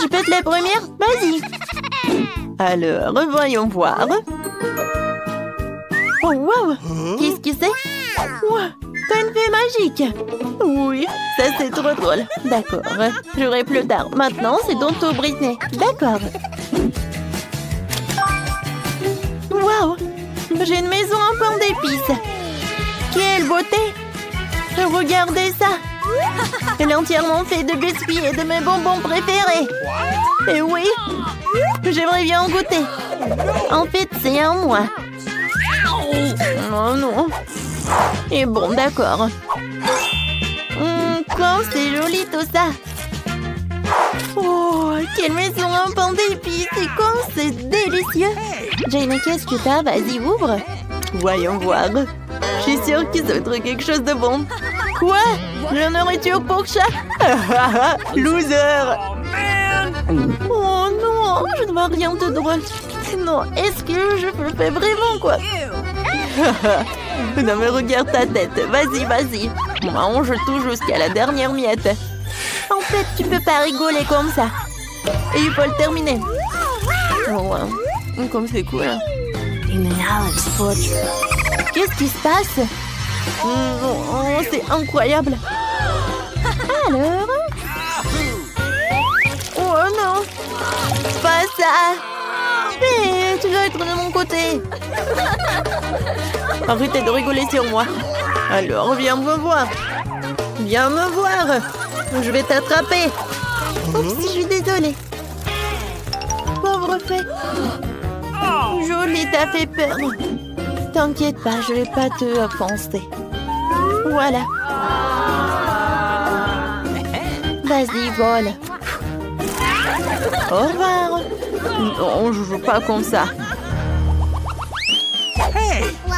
Je peux être la première? Vas-y. Alors, voyons voir. Oh, wow! Qu'est-ce que c'est? Wow! T'as une fée magique! Oui, ça c'est trop drôle. D'accord, j'aurai plus tard. Maintenant, c'est ton tour, Britney. D'accord. Wow! J'ai une maison en pain d'épices. Quelle beauté! Regardez ça! Elle est entièrement faite de biscuits et de mes bonbons préférés. Et oui, j'aimerais bien en goûter. En fait, c'est à moi. Oh non. Et bon, d'accord. Quand c'est joli tout ça. Oh, quelle maison en pain d'épices. Et quand c'est délicieux. Jane, qu'est-ce que t'as? Vas-y, ouvre. Voyons voir. Je suis sûre que ça va être quelque chose de bon. Quoi? De la nourriture pour chat? Loser! Oh non, je ne vois rien de drôle. Non, est-ce que je le fais vraiment, quoi? Non mais regarde ta tête. Vas-y, vas-y. Mange tout jusqu'à la dernière miette. En fait, tu peux pas rigoler comme ça. Et il faut le terminer. Oh, ouais. Comme c'est cool. Qu'est-ce qui se passe? Oh, c'est incroyable. Alors? Oh non! Pas ça! Mais tu dois être de mon côté. Arrêtez de rigoler sur moi. Alors, viens me voir. Viens me voir. Je vais t'attraper. Oups, je suis désolée. Pauvre fée. Jolie, t'as fait peur. T'inquiète pas, je vais pas te offenser. Voilà. Vas-y, vole. Au revoir. Non, je joue pas comme ça.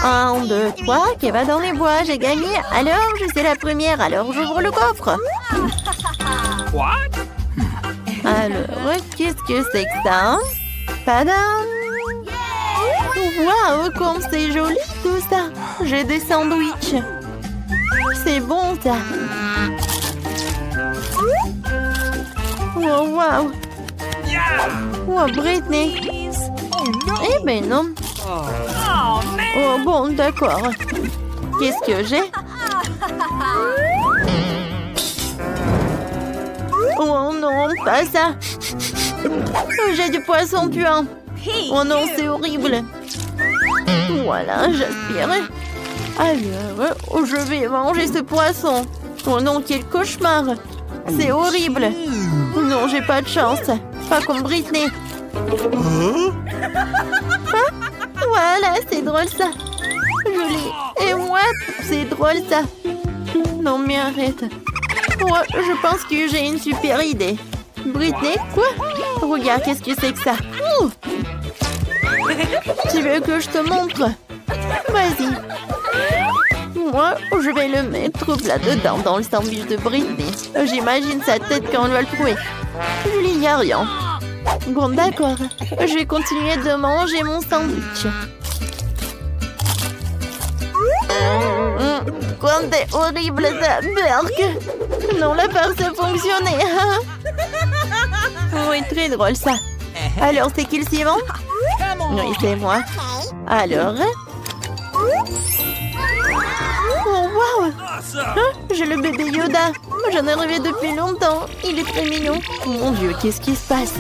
1, 2, 3, qui va dans les bois, j'ai gagné. Alors, je suis la première, alors j'ouvre le coffre. Alors, qu'est-ce que c'est que ça? Padam! Waouh, comme c'est joli tout ça. J'ai des sandwichs. C'est bon ça. Oh, waouh. Oh, Britney. Eh ben non. Oh bon, d'accord. Qu'est-ce que j'ai? Oh non, pas ça. J'ai du poisson puant. Oh non, c'est horrible. Voilà, j'aspire. Alors, je vais manger ce poisson. Oh non, quel cauchemar. C'est horrible. Non, j'ai pas de chance. Pas comme Britney. Hein? Voilà, c'est drôle ça. Joli. Et moi, c'est drôle ça. Non, mais arrête. Ouais, je pense que j'ai une super idée. Britney, quoi? Regarde, qu'est-ce que c'est que ça? Tu veux que je te montre? Vas-y. Moi, je vais le mettre là-dedans, dans le sandwich de Britney. J'imagine sa tête quand on va le trouver. Julie, il n'y a rien. Bon, d'accord. Je vais continuer de manger mon sandwich. Comme c'est horrible ça, Berk. Non, la farce a fonctionné. Oui, très drôle ça. Alors, c'est qui le suivant? Oui, c'est moi. Alors? Oh, wow! J'ai le bébé Yoda. J'en ai rêvé depuis longtemps. Il est très mignon. Mon Dieu, qu'est-ce qui se passe?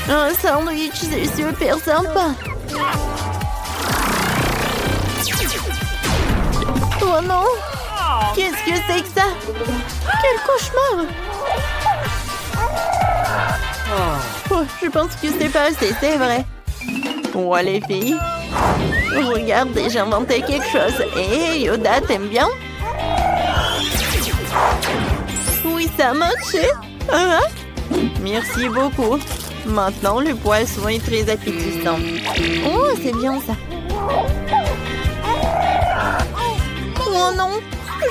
Un sandwich, c'est super sympa. Oh non! Qu'est-ce que c'est que ça? Quel cauchemar! Oh, je pense que c'est pas assez, c'est vrai. Oh, les filles. Regardez, j'ai inventé quelque chose. Et Yoda, t'aimes bien? Oui, ça a marché. Hein? Merci beaucoup. Maintenant, le poisson est très appétissant. Oh, c'est bien ça. Oh non,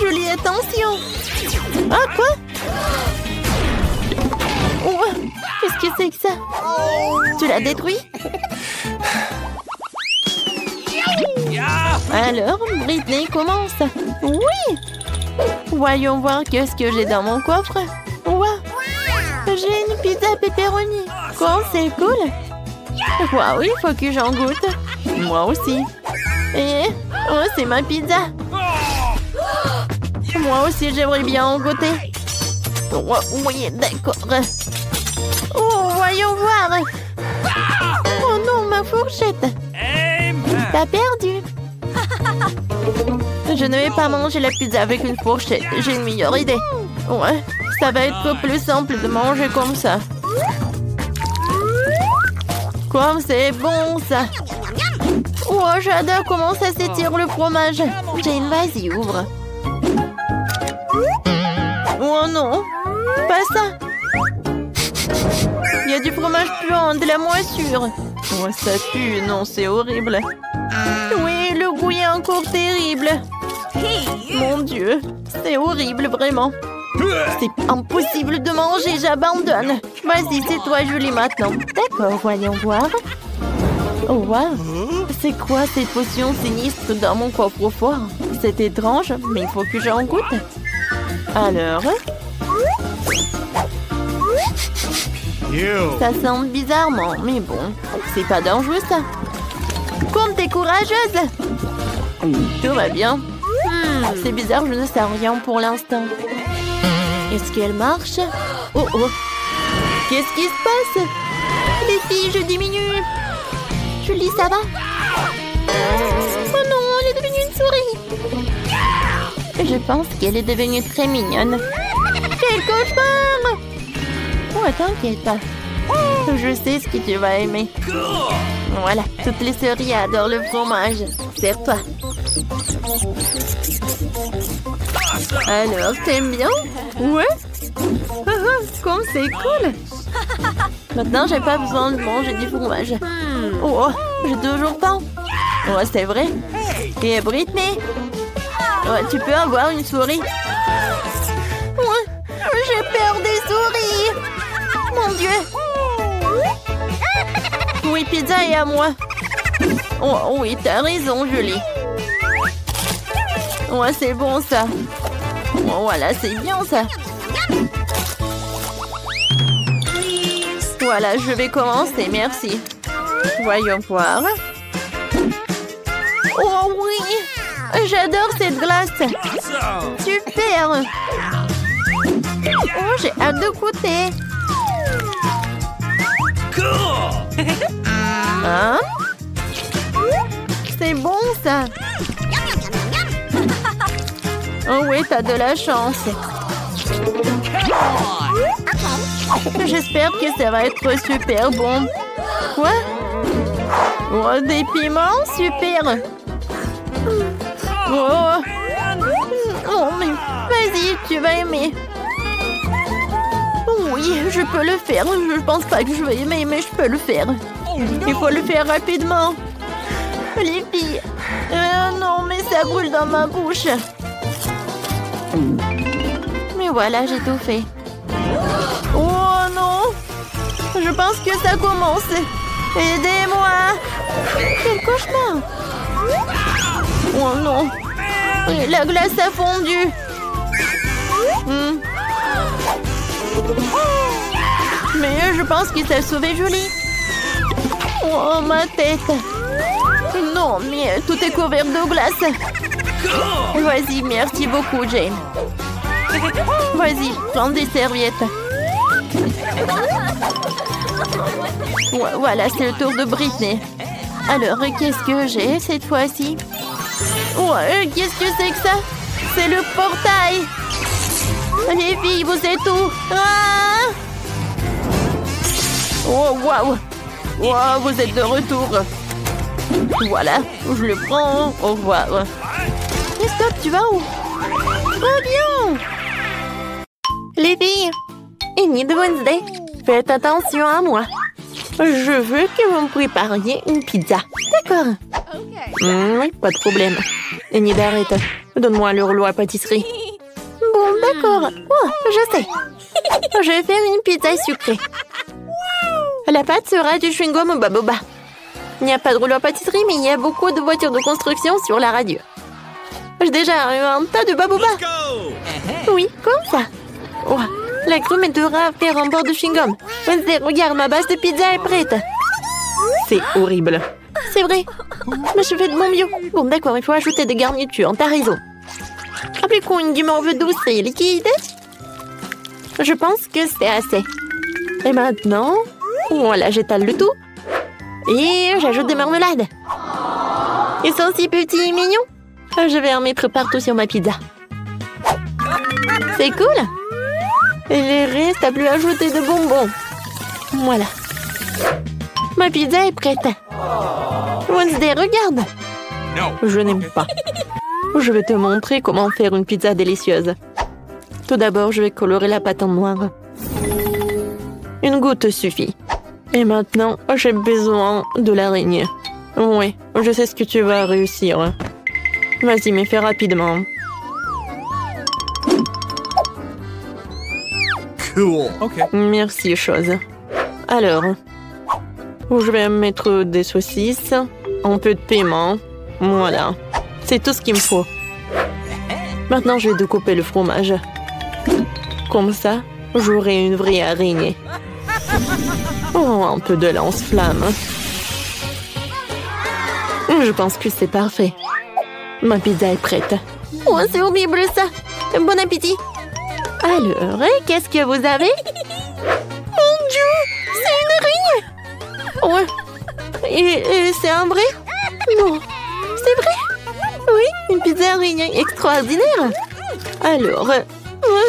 Julie, attention. Ah, quoi? Oh, qu'est-ce que c'est que ça? Tu l'as détruit? Alors, Britney commence. Oui! Voyons voir qu'est-ce que j'ai dans mon coffre. Wow, J'ai une pizza pepperoni. Quoi, c'est cool? Waouh, il faut que j'en goûte. Moi aussi. Et oh, c'est ma pizza. Moi aussi, j'aimerais bien en goûter. Oh, oui, d'accord. Oh, voyons voir. Oh non, ma fourchette. T'as perdu. Je ne vais pas manger la pizza avec une fourchette. J'ai une meilleure idée. Ouais, ça va être plus simple de manger comme ça. Comme c'est bon, ça. Oh, j'adore comment ça s'étire le fromage. Jane, vas-y, ouvre. Oh non, pas ça. Il y a du fromage puant, de la moisissure. Oh, ça pue, non, c'est horrible. Oui, le goût est encore terrible. Mon Dieu, c'est horrible, vraiment. C'est impossible de manger, j'abandonne. Vas-y, c'est toi, Julie, maintenant. D'accord, voyons voir. Oh, wow. C'est quoi cette potion sinistre dans mon coffre-fort? C'est étrange, mais il faut que j'en goûte. Alors? Ça sent bizarrement, mais bon, c'est pas dangereux, ça. Comme t'es courageuse. Tout va bien. C'est bizarre, je ne sais rien pour l'instant. Est-ce qu'elle marche? Oh oh. Qu'est-ce qui se passe? Les filles, je diminue. Julie, ça va? Oh non, elle est devenue une souris. Je pense qu'elle est devenue très mignonne. Quel cauchemar! Oh, t'inquiète pas. Je sais ce que tu vas aimer. Voilà, toutes les souris adorent le fromage. Serre-toi. Alors, t'aimes bien? Ouais. Comme c'est cool. Maintenant, j'ai pas besoin de manger du fromage. Oh, j'ai toujours faim. Ouais, c'est vrai. Et Britney? Ouais, tu peux avoir une souris? Ouais, j'ai peur des souris. Mon Dieu. Oui, pizza est à moi. Oh, oui, t'as raison, Julie. Ouais, c'est bon, ça. Oh, voilà, c'est bien, ça. Voilà, je vais commencer, merci. Voyons voir. Oh, oui. J'adore cette glace. Super. Oh, j'ai hâte de goûter. Hein? C'est bon, ça. Oh oui, t'as de la chance. J'espère que ça va être super bon. Quoi? Oh, des piments? Super. Oh. Oh, mais vas-y, tu vas aimer. Oui, je peux le faire. Je pense pas que je vais aimer, mais je peux le faire. Il faut le faire rapidement. Les filles. Non, mais ça brûle dans ma bouche. Mais voilà, j'ai tout fait. Oh non! Je pense que ça commence. Aidez-moi! Quel cauchemar! Oh non! La glace a fondu. Mais je pense qu'il t'a sauvé, Julie. Oh, ma tête! Non, mais tout est couvert de glace. Vas-y, merci beaucoup, Jane. Vas-y, prends des serviettes. Ouais, voilà, c'est le tour de Britney. Alors, qu'est-ce que j'ai cette fois-ci? Ouais, qu'est-ce que c'est que ça? C'est le portail. Les filles, vous êtes où? Ah! Oh, waouh! Wow, vous êtes de retour. Voilà, je le prends. Au revoir. Mais stop, tu vas où? Oh, bien! Les filles, il y a de bonnes idées. Faites attention à moi. Je veux que vous me prépariez une pizza. D'accord. Oui, pas de problème. Enid, arrête. Donne-moi le rouleau à pâtisserie. Bon, d'accord. Oh, je sais. Je vais faire une pizza sucrée. La pâte sera du chewing-gum au baboba. Il n'y a pas de rouleau à pâtisserie, mais il y a beaucoup de voitures de construction sur la radio. J'ai déjà un tas de baboba. Oui, comme ça. Oh, La crème est à faire en bord de chewing-gum. Wednesday, regarde, ma base de pizza est prête. C'est horrible. C'est vrai. Mais je fais de mon mieux. Bon, d'accord, il faut ajouter des garnitures. T'as raison. Appliquons une guimauve douce et liquide. Je pense que c'est assez. Et maintenant, voilà, j'étale le tout. Et j'ajoute des marmelades. Ils sont si petits et mignons. Je vais en mettre partout sur ma pizza. C'est cool. Et les restes, t'as plus ajouter de bonbons. Voilà. Ma pizza est prête. Wednesday, regarde. Je n'aime pas. Je vais te montrer comment faire une pizza délicieuse. Tout d'abord, je vais colorer la pâte en noir. Une goutte suffit. Et maintenant, j'ai besoin de l'araignée. Oui, je sais ce que tu vas réussir. Vas-y, mais fais rapidement. Cool. Okay. Merci, chose. Alors, je vais mettre des saucisses, un peu de piment. Voilà, c'est tout ce qu'il me faut. Maintenant, je vais découper le fromage. Comme ça, j'aurai une vraie araignée. Oh, un peu de lance-flamme. Je pense que c'est parfait. Ma pizza est prête. Oh, c'est horrible ça. Bon appétit. Alors, qu'est-ce que vous avez? Mon Dieu, c'est une araignée. Ouais. Et c'est un vrai? Non, c'est vrai? Oui, une pizza araignée extraordinaire. Alors,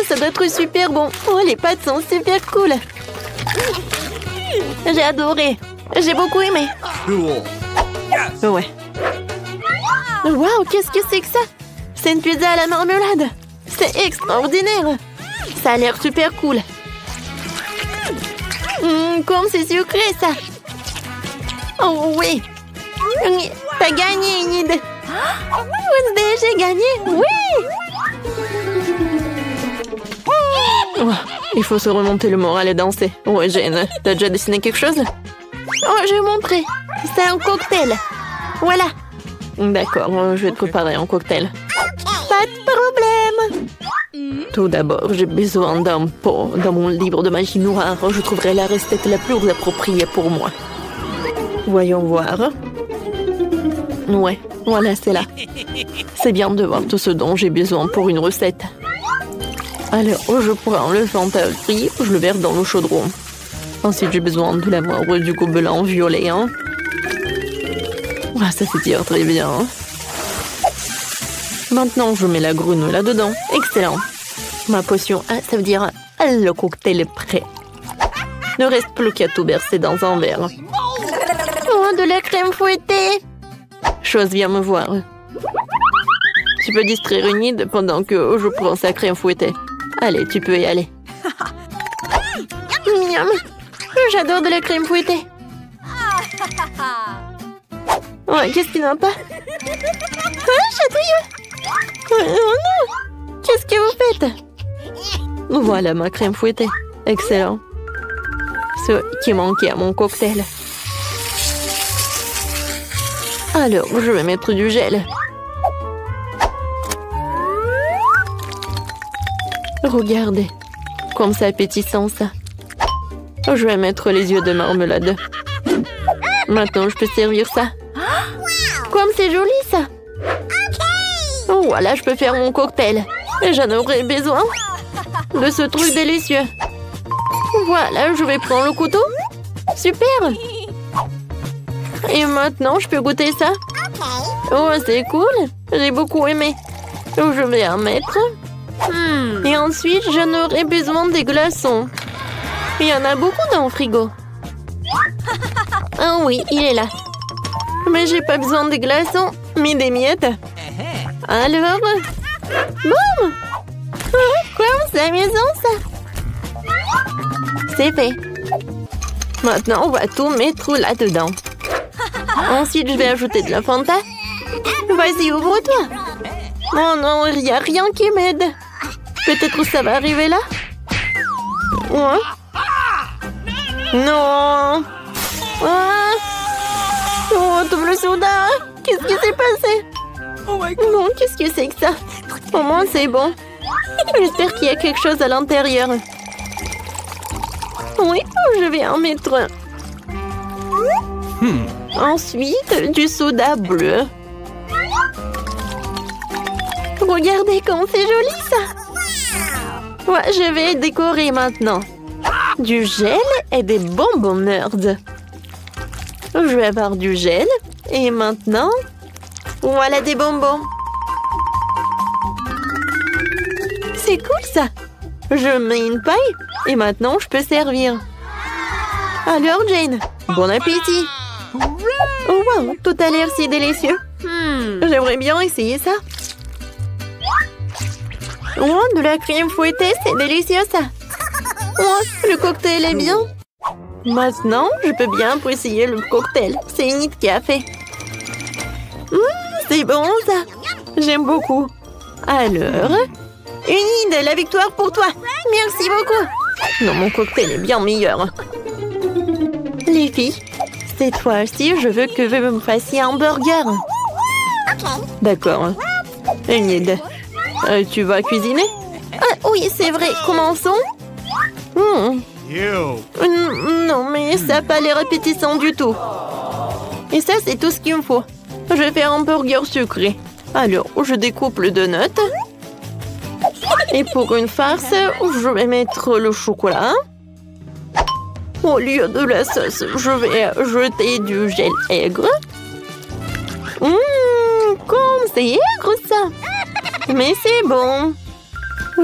ça doit être super bon. Oh, les pâtes sont super cool. J'ai adoré. J'ai beaucoup aimé. Cool. Ouais. Waouh, qu'est-ce que c'est que ça? C'est une pizza à la marmelade. C'est extraordinaire. Ça a l'air super cool. Comme c'est sucré, ça. Oh oui. T'as gagné, Enid. Wednesday, j'ai gagné. Oui. Oh, il faut se remonter le moral et danser. Ouais, Jane, t'as déjà dessiné quelque chose? Oh, je vais montrer. C'est un cocktail. Voilà. D'accord, je vais te préparer un cocktail. Pas de problème. Tout d'abord, j'ai besoin d'un pot. Dans mon livre de magie noire, je trouverai la recette la plus appropriée pour moi. Voyons voir. Ouais, voilà, c'est là. C'est bien de voir tout ce dont j'ai besoin pour une recette. Alors, je prends le Fanta-Free, je le verse dans l'eau chaudron. Ensuite, j'ai besoin de la mort du gobelin violet. Hein. Ah, ça s'étire très bien. Maintenant, je mets la grenouille là-dedans. Excellent. Ma potion, ça veut dire le cocktail est prêt. Ne reste plus qu'à tout verser dans un verre. Oh, de la crème fouettée. Chose, viens me voir. Tu peux distraire Enid pendant que je prends sa crème fouettée. Allez, tu peux y aller. Miam. J'adore de la crème fouettée. Ouais, qu'est-ce qu'il n'a pas? Chatouilleux. Oh non. Qu'est-ce que vous faites? Voilà ma crème fouettée. Excellent. Ce qui manquait à mon cocktail. Alors, je vais mettre du gel. Regardez, comme c'est appétissant ça. Je vais mettre les yeux de marmelade. Maintenant, je peux servir ça. Comme c'est joli ça. Oh, voilà, je peux faire mon cocktail. Et j'en aurais besoin de ce truc délicieux. Voilà, je vais prendre le couteau. Super. Et maintenant, je peux goûter ça. Oh, c'est cool. J'ai beaucoup aimé. Je vais en mettre. Et ensuite, j'en aurai besoin des glaçons. Il y en a beaucoup dans le frigo. Ah oui, il est là. Mais j'ai pas besoin des glaçons, mais des miettes. Alors... Boum! Comme c'est amusant, ça. C'est fait. Maintenant, on va tout mettre là-dedans. Ensuite, je vais ajouter de la Fanta. Vas-y, ouvre-toi. Oh non, il n'y a rien qui m'aide. Peut-être que ça va arriver là. Ouais. Non. Ah. Oh, tout le soda. Qu'est-ce qui s'est passé? Non, qu'est-ce que c'est que ça? Au moins, c'est bon. J'espère qu'il y a quelque chose à l'intérieur. Oui, je vais en mettre un. Ensuite, du soda bleu. Regardez comme c'est joli ça. Ouais, je vais décorer maintenant. Du gel et des bonbons Nerds. Je vais avoir du gel. Et maintenant, voilà des bonbons. C'est cool ça. Je mets une paille et maintenant je peux servir. Alors Jane, bon appétit. Oh wow, tout a l'air si délicieux. J'aimerais bien essayer ça. Oh, de la crème fouettée, c'est délicieux ça. Oh, le cocktail est bien. Maintenant, je peux bien essayer le cocktail. C'est Enid qui a fait. C'est bon ça. J'aime beaucoup. Alors, Enid, la victoire pour toi. Merci beaucoup. Non, mon cocktail est bien meilleur. Les filles, cette fois-ci, je veux que vous me fassiez un burger. D'accord. Enid, tu vas cuisiner? Oui, c'est vrai. Commençons. Non, mais ça n'a pas l'air appétissant du tout. Et ça, c'est tout ce qu'il me faut. Je vais faire un burger sucré. Alors, je découpe le donut. Et pour une farce, je vais mettre le chocolat. Au lieu de la sauce, je vais jeter du gel aigre. Comme c'est aigre ça. Mais c'est bon.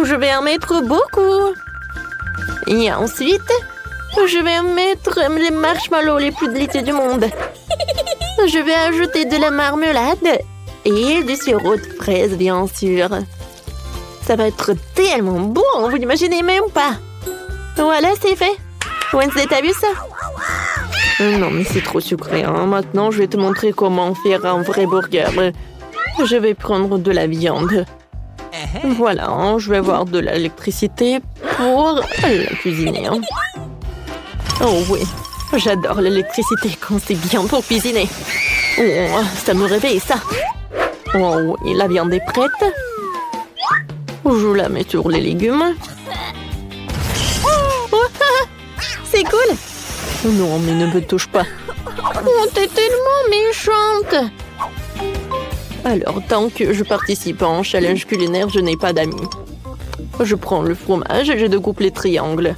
Je vais en mettre beaucoup. Et ensuite, je vais mettre les marshmallows les plus délicieux du monde. Je vais ajouter de la marmelade et du sirop de fraise, bien sûr. Ça va être tellement bon, vous n'imaginez même pas. Voilà, c'est fait. Wednesday, t'as vu ça? Non, mais c'est trop sucré. Hein. Maintenant, je vais te montrer comment faire un vrai burger. Je vais prendre de la viande. Voilà, hein, je vais avoir de l'électricité pour la cuisiner. Hein. Oh oui, j'adore l'électricité quand c'est bien pour cuisiner. Oh, ça me réveille ça. Oh oui, la viande est prête. Je la mets sur les légumes. Oh, c'est cool. Non, mais ne me touche pas. Oh, t'es tellement méchante. Alors, tant que je participe en challenge culinaire, je n'ai pas d'amis. Je prends le fromage et je découpe les triangles.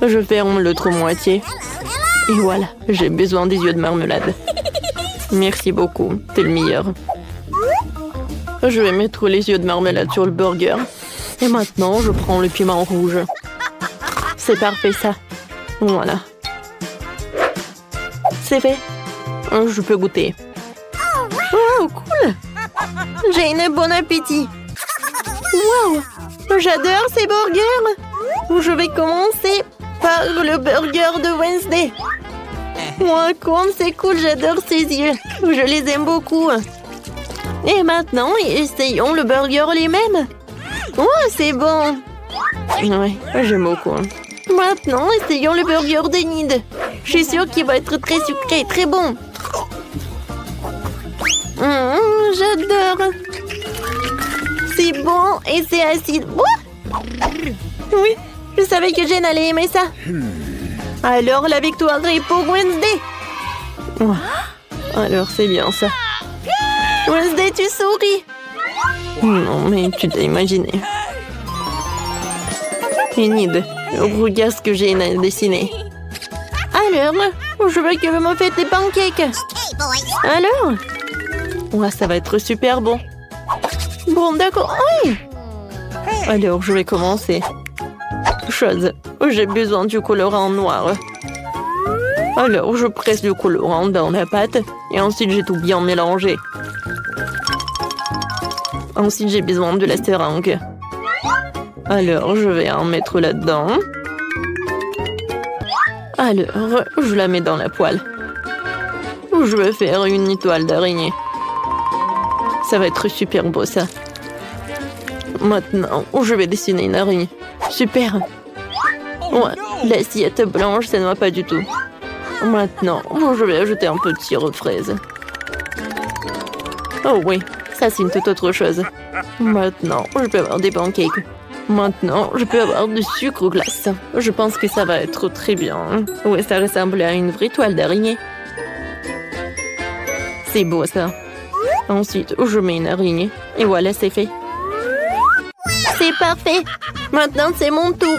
Je ferme l'autre moitié. Et voilà, j'ai besoin des yeux de marmelade. Merci beaucoup, t'es le meilleur. Je vais mettre les yeux de marmelade sur le burger. Et maintenant, je prends le piment rouge. C'est parfait ça. Voilà. C'est fait. Je peux goûter. Oh, cool! J'ai un bon appétit. Wow! J'adore ces burgers. Je vais commencer par le burger de Wednesday. Wow, comme c'est cool, j'adore ces yeux. Je les aime beaucoup. Et maintenant, essayons le burger lui-même. Oh, c'est bon. Ouais, j'aime beaucoup. Maintenant, essayons le burger d'Enid. Je suis sûre qu'il va être très sucré et très bon. J'adore. C'est bon et c'est acide. Oh oui, je savais que Jen allait aimer ça. Alors, la victoire est pour Wednesday. Oh. Alors, c'est bien ça. Wednesday, tu souris. Non, mais tu t'as imaginé. Enid, regarde ce que j'ai dessiné. Alors, je veux que vous me faites des pancakes. Alors? Ouais, ça va être super bon. Bon, d'accord. Oui. Alors, je vais commencer. Chose, j'ai besoin du colorant noir. Alors, je presse le colorant dans la pâte et ensuite j'ai tout bien mélangé. Ensuite, j'ai besoin de la seringue. Alors, je vais en mettre là-dedans. Alors, je la mets dans la poêle. Je vais faire une étoile d'araignée. Ça va être super beau, ça. Maintenant, je vais dessiner une araignée. Super. Ouais, l'assiette blanche, ça ne va pas du tout. Maintenant, je vais ajouter un peu de sirop de fraise. Oh oui, ça c'est une toute autre chose. Maintenant, je peux avoir des pancakes. Maintenant, je peux avoir du sucre glace. Je pense que ça va être très bien. Ouais, ça ressemble à une vraie toile d'araignée. C'est beau, ça. Ensuite, je mets une araignée. Et voilà, c'est fait. C'est parfait. Maintenant, c'est mon tour.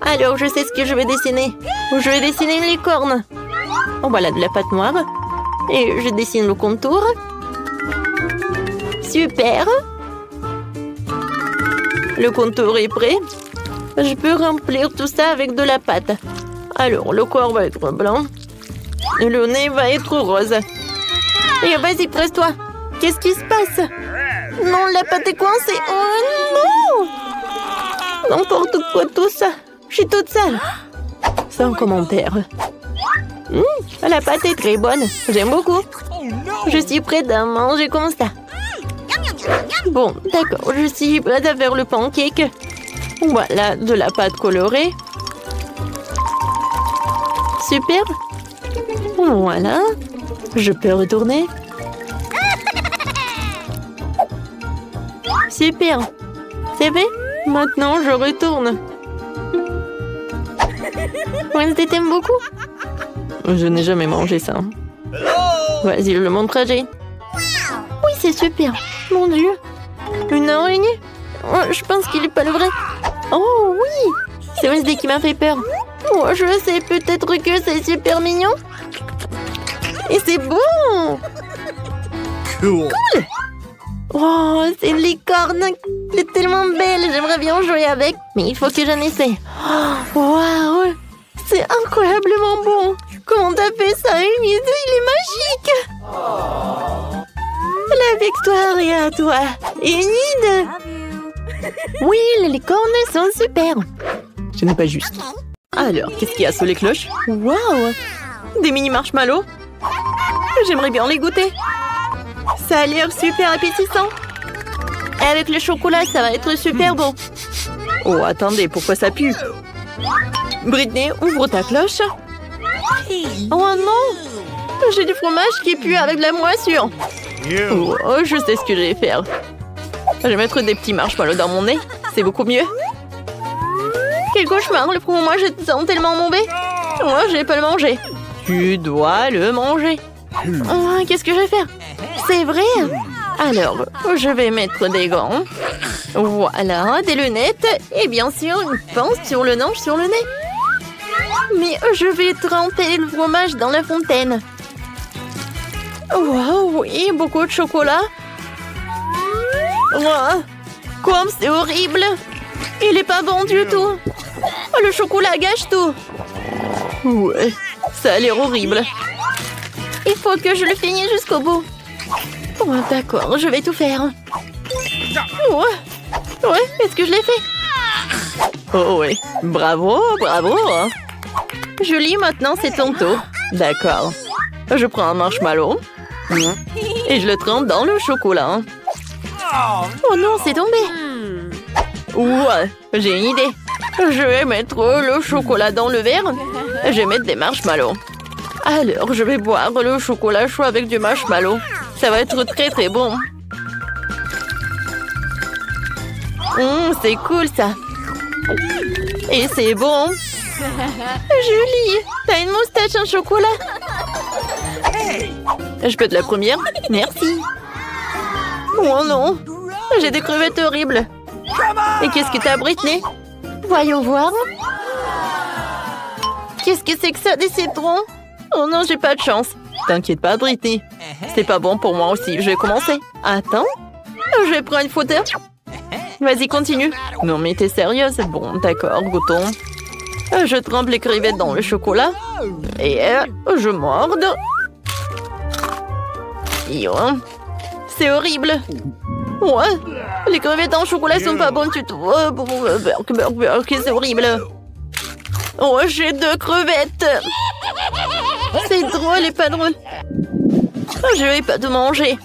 Alors, je sais ce que je vais dessiner. Je vais dessiner une licorne. Oh, voilà de la pâte noire. Et je dessine le contour. Super. Le contour est prêt. Je peux remplir tout ça avec de la pâte. Alors, le corps va être blanc. Et le nez va être rose. Et vas-y, presse-toi. Qu'est-ce qui se passe? Non, la pâte est coincée. Oh non! N'importe quoi, tout ça. Je suis toute seule. Sans commentaire. La pâte est très bonne. J'aime beaucoup. Je suis prête à manger comme ça. Bon, d'accord. Je suis prête à faire le pancake. Voilà, de la pâte colorée. Super. Voilà. Je peux retourner. Super. C'est fait? Maintenant, je retourne. Wednesday, t'aimes beaucoup? Je n'ai jamais mangé ça. Vas-y, je le montrerai. Oui, c'est super. Mon Dieu. Une araignée? Oh, je pense qu'il n'est pas le vrai. Oh oui. C'est Wednesday qui m'a fait peur. Oh, je sais peut-être que c'est super mignon. Et c'est bon. Cool. Oh, c'est une licorne. C'est tellement belle. J'aimerais bien jouer avec. Mais il faut que j'en essaie. Oh, waouh. C'est incroyablement bon. Comment t'as fait ça, Humide? Il est magique. La victoire est à toi, Humide. Oui, les licornes sont super. Ce n'est pas juste. Alors, qu'est-ce qu'il y a sous les cloches? Waouh. Des mini marshmallows. J'aimerais bien les goûter. Ça a l'air super appétissant. Avec le chocolat, ça va être super bon. Oh, attendez, pourquoi ça pue? Britney, ouvre ta cloche. Oh non! J'ai du fromage qui pue avec de la moisson. Oh, je sais ce que je vais faire. Je vais mettre des petits marshmallows dans mon nez. C'est beaucoup mieux. Quel cauchemar, le fromage est tellement mauvais. Moi, je vais pas le manger. Tu dois le manger. Oh, qu'est-ce que je vais faire? C'est vrai? Alors, je vais mettre des gants. Voilà, des lunettes. Et bien sûr, une pince sur le nez, sur le nez. Mais je vais tremper le fromage dans la fontaine. Wow, oui, beaucoup de chocolat. Wow, comme c'est horrible. Il est pas bon du tout. Le chocolat gâche tout. Ouais, ça a l'air horrible. Il faut que je le finisse jusqu'au bout. Oh, d'accord, je vais tout faire. Ouais, est-ce que je l'ai fait? Oh oui, bravo, bravo. Julie, maintenant c'est ton tour. D'accord. Je prends un marshmallow et je le trempe dans le chocolat. Oh non, c'est tombé. Ouais, j'ai une idée. Je vais mettre le chocolat dans le verre. Je vais mettre des marshmallows. Alors, je vais boire le chocolat chaud avec du marshmallow. Ça va être très très bon. C'est cool ça. Et c'est bon. Julie, t'as une moustache en chocolat. Je peux être la première? Merci. Oh non, j'ai des crevettes horribles. Et qu'est-ce que t'as, Britney? Voyons voir. Qu'est-ce que c'est que ça, des citrons? Oh non, j'ai pas de chance. T'inquiète pas, Britney. C'est pas bon pour moi aussi. Je vais commencer. Attends. Je vais prendre une photo. Vas-y, continue. Non, mais t'es sérieuse? Bon, d'accord, goûtons. Je trempe les crevettes dans le chocolat. Et je morde. C'est horrible. Ouais. Les crevettes en chocolat sont pas bonnes du tout. C'est horrible. Oh, j'ai 2 crevettes. C'est drôle et pas drôle. Je vais pas te manger.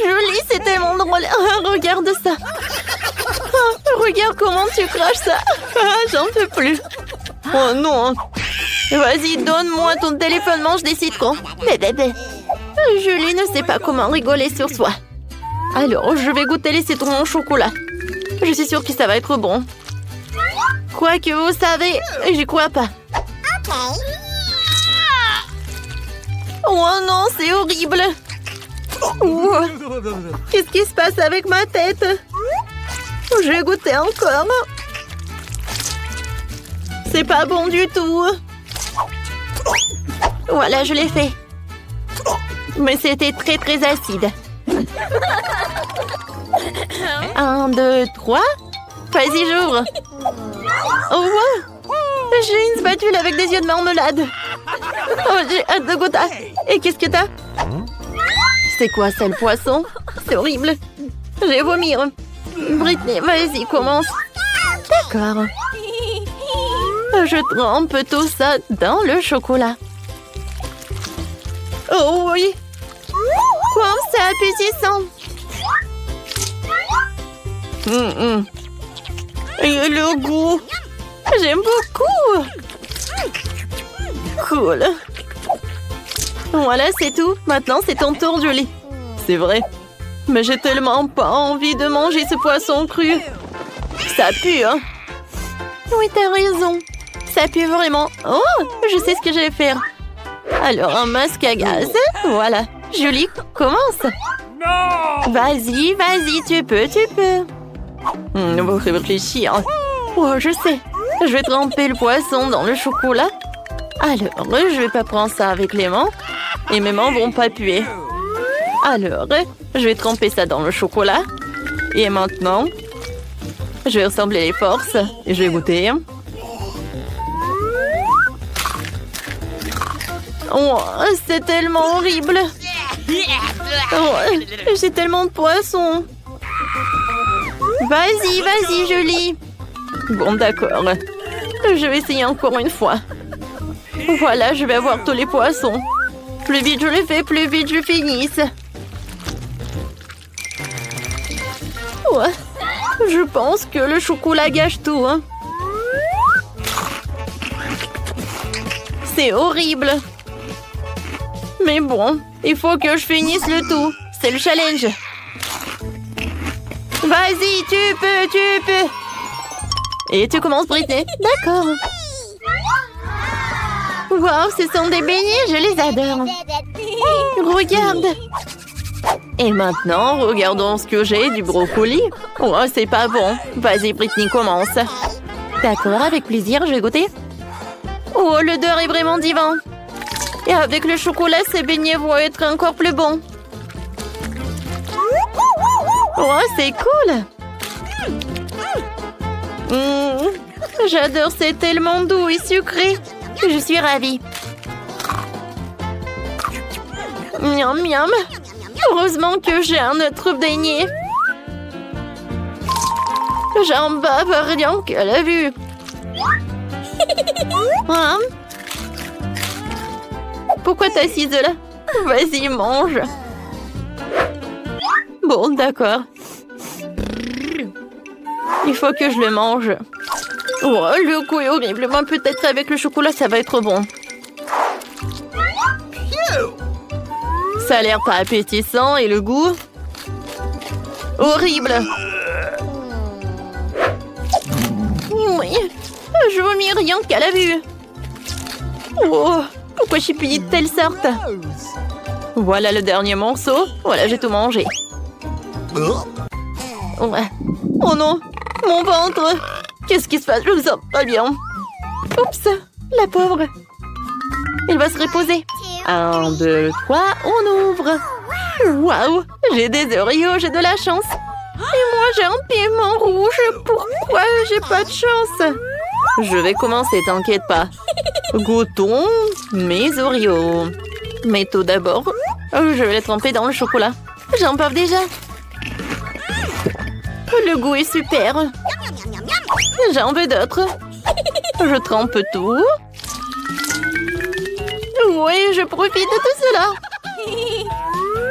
Julie, c'est tellement drôle. Regarde ça. Regarde comment tu craches ça. J'en peux plus. Oh non. Vas-y, donne-moi ton téléphone, mange des citrons. Bébé. Julie ne sait pas comment rigoler sur soi. Alors, je vais goûter les citrons au chocolat. Je suis sûre que ça va être bon. Quoi que vous savez, j'y crois pas. Oh non, c'est horrible. Qu'est-ce qui se passe avec ma tête? Je vais goûter encore. C'est pas bon du tout. Voilà, je l'ai fait. Mais c'était très très acide. 1, 2, 3. Vas-y, j'ouvre. Oh, wow. J'ai une spatule avec des yeux de marmelade. Oh, j'ai hâte de goûter. Et qu'est-ce que t'as? C'est quoi ça, le poisson? C'est horrible. Je vais vomir. Britney, vas-y, commence. D'accord. Je trempe tout ça dans le chocolat. Oh oui. Quoi, c'est appétissant. Et le goût. J'aime beaucoup. Cool. Voilà, c'est tout. Maintenant, c'est ton tour, Julie. C'est vrai. Mais j'ai tellement pas envie de manger ce poisson cru. Ça pue, hein? Oui, t'as raison. Ça pue vraiment. Oh, je sais ce que je vais faire. Alors, un masque à gaz. Voilà. Julie, commence. Vas-y, vas-y, tu peux. On va réfléchir. Oh, je sais. Je vais tremper le poisson dans le chocolat. Alors, je vais pas prendre ça avec les mains. Et mes mains vont pas puer. Alors, je vais tremper ça dans le chocolat. Et maintenant, je vais rassembler les forces. Et je vais goûter. Oh, c'est tellement horrible. Oh, j'ai tellement de poissons. Vas-y, vas-y, Julie. Bon, d'accord. Je vais essayer encore une fois. Voilà, je vais avoir tous les poissons. Plus vite je les fais, plus vite je finisse. Ouais, je pense que le chocolat gâche tout. Hein. C'est horrible. Mais bon, il faut que je finisse le tout. C'est le challenge. Vas-y, tu peux. Et tu commences, Britney. D'accord. Wow, ce sont des beignets, je les adore. Regarde. Et maintenant, regardons ce que j'ai du brocoli. Oh, c'est pas bon. Vas-y, Britney, commence. D'accord, avec plaisir, je vais goûter. Oh, l'odeur est vraiment divin. Et avec le chocolat, ces beignets vont être encore plus bons. Oh, c'est cool. J'adore, c'est tellement doux et sucré. Je suis ravie. Miam, miam. Heureusement que j'ai un autre beignet. J'en bave rien qu'à la vue. Hein? Pourquoi t'es assise là? Vas-y, mange. Bon, d'accord. Il faut que je le mange. Oh, le goût est horrible. Moi, peut-être avec le chocolat, ça va être bon. Ça a l'air pas appétissant et le goût... horrible. Oui, je vomis rien qu'à la vue. Oh, pourquoi je suis punie de telle sorte? Voilà le dernier morceau. Voilà, j'ai tout mangé. Ouais. Oh non, mon ventre. Qu'est-ce qui se passe? Je me sens pas bien. Oups, la pauvre. Elle va se reposer. 1, 2, 3, on ouvre. Waouh, j'ai des Oreos, j'ai de la chance. Et moi, j'ai un piment rouge. Pourquoi j'ai pas de chance? Je vais commencer, t'inquiète pas. Goûtons mes Oreos. Mais tout d'abord, je vais les tremper dans le chocolat. J'en bave déjà. Le goût est super. J'en veux d'autres. Je trempe tout. Oui, je profite de tout cela.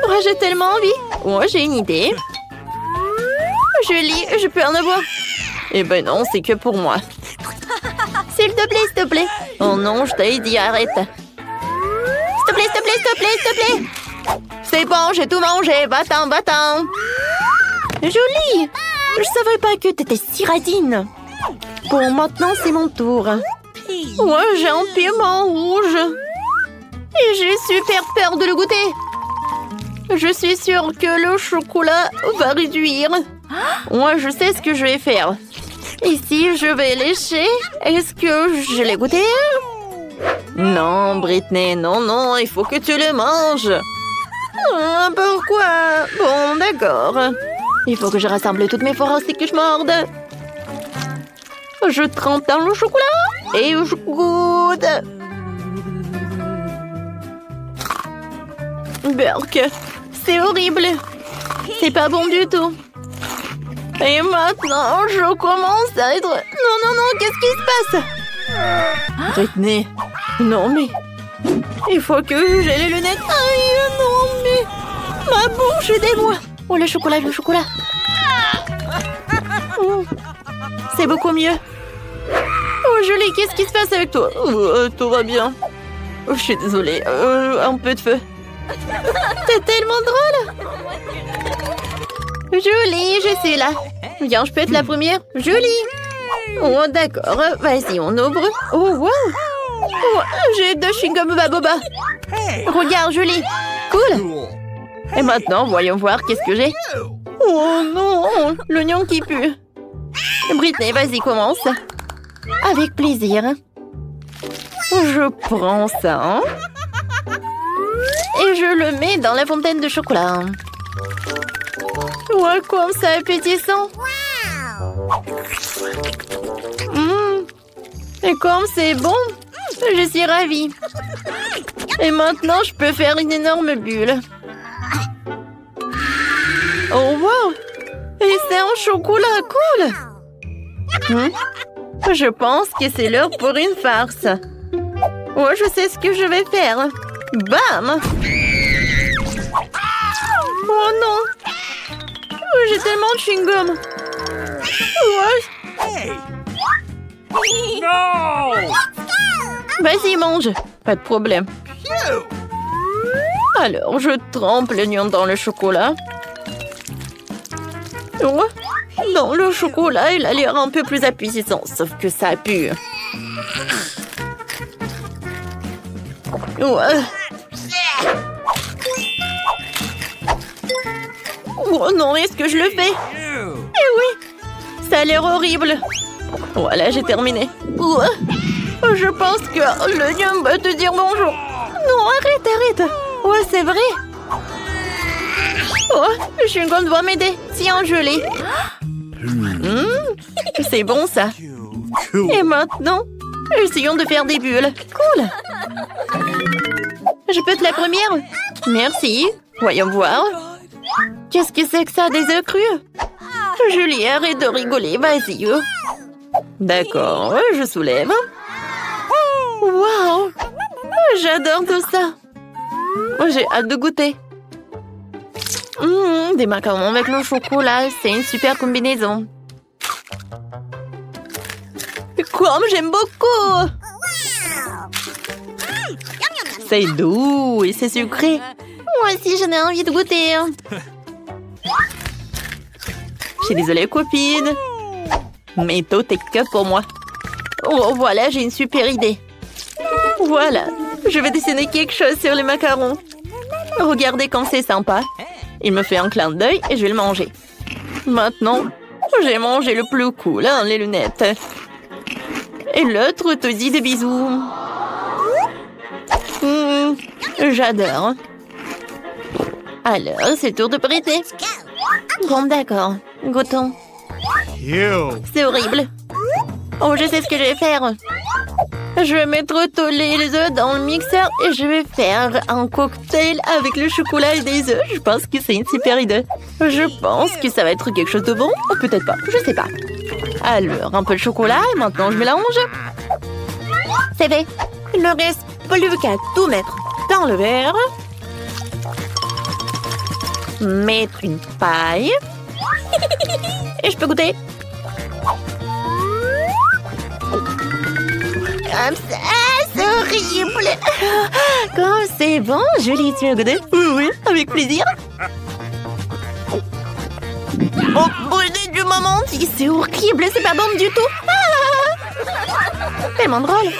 Oh, j'ai tellement envie. Oh, j'ai une idée. Julie, je peux en avoir? Eh ben non, c'est que pour moi. S'il te plaît, s'il te plaît. Oh non, je t'ai dit arrête. S'il te plaît, s'il te plaît, s'il te plaît, s'il te plaît. C'est bon, j'ai tout mangé. Va-t'en, va-t'en. Julie, Je savais pas que t'étais si radine. Bon, maintenant, c'est mon tour. Ouais, j'ai un piment rouge. Et j'ai super peur de le goûter. Je suis sûre que le chocolat va réduire. Moi, je sais ce que je vais faire. Ici, je vais lécher. Est-ce que je l'ai goûté? Non, Britney, non, non, il faut que tu le manges. Pourquoi? Bon, d'accord. Il faut que je rassemble toutes mes forces et que je morde. Je trempe dans le chocolat et je goûte. Burk, c'est horrible. C'est pas bon du tout. Et maintenant, je commence à être... Non, non, non, qu'est-ce qui se passe? Britney, non mais... Il faut que j'ai les lunettes. Aïe, non mais... Ma bouche est des mois. Oh, le chocolat, le chocolat. C'est beaucoup mieux. Oh, Julie, qu'est-ce qui se passe avec toi? Tout va bien. Je suis désolée. Un peu de feu. C'est tellement drôle. Julie, je suis là. Viens, je peux être la première. Julie. Oh, d'accord. Vas-y, on ouvre. Oh, wow. Oh, j'ai 2 chewing-gums Baboba. Regarde, Julie. Cool. Et maintenant, voyons voir qu'est-ce que j'ai. Oh non, l'oignon qui pue. Britney, vas-y, commence. Avec plaisir. Je prends ça. Et je le mets dans la fontaine de chocolat. Ouais, comme ça, appétissant. Et comme c'est bon, je suis ravie. Et maintenant, je peux faire une énorme bulle. Oh, wow! Et c'est un chocolat cool! Je pense que c'est l'heure pour une farce. Oh, je sais ce que je vais faire. Bam! Oh non! Oh, j'ai tellement de chewing-gum. Ouais. No! Vas-y, mange. Pas de problème. Alors, je trempe l'oignon dans le chocolat. Oh, dans le chocolat, il a l'air un peu plus appétissant, sauf que ça pue. Ouais. Oh non, est-ce que je le fais? Eh oui, ça a l'air horrible. Voilà, j'ai terminé. Ouais. Je pense que l'oignon va te dire bonjour. Non, arrête. Ouais, c'est vrai. Oh, le chewing-gum doit m'aider. Tiens, je l'ai. C'est bon, ça. Et maintenant, essayons de faire des bulles. Cool. Je peux être la première? Merci. Voyons voir. Qu'est-ce que c'est que ça, des œufs crus? Julie, arrête de rigoler, vas-y. D'accord, je soulève. Waouh! J'adore tout ça. J'ai hâte de goûter. Des macarons avec le chocolat, c'est une super combinaison. Comme j'aime beaucoup! C'est doux et c'est sucré. Moi aussi, j'en ai envie de goûter. Je suis désolée, copine. Mais tout est que pour moi. Oh, voilà, j'ai une super idée. Voilà, je vais dessiner quelque chose sur les macarons. Regardez comme c'est sympa. Il me fait un clin d'œil et je vais le manger. Maintenant, j'ai mangé le plus cool, hein, les lunettes. Et l'autre te dit des bisous. J'adore. Alors, c'est le tour de Britney. Bon, d'accord. Goûtons. C'est horrible. Oh, je sais ce que je vais faire. Je vais mettre tous les œufs dans le mixeur et je vais faire un cocktail avec le chocolat et des œufs. Je pense que c'est une super idée. Je pense que ça va être quelque chose de bon. Ou peut-être pas, je sais pas. Alors, un peu de chocolat et maintenant je mélange. C'est fait. Il me reste plus qu'à tout mettre dans le verre. Mettre une paille. Et je peux goûter. C'est horrible. Comme c'est bon, Julie, tu veux goûter? Oui, avec plaisir. Oh, Britney, du moment entier. C'est horrible, c'est pas bon du tout. Ah! Tellement drôle.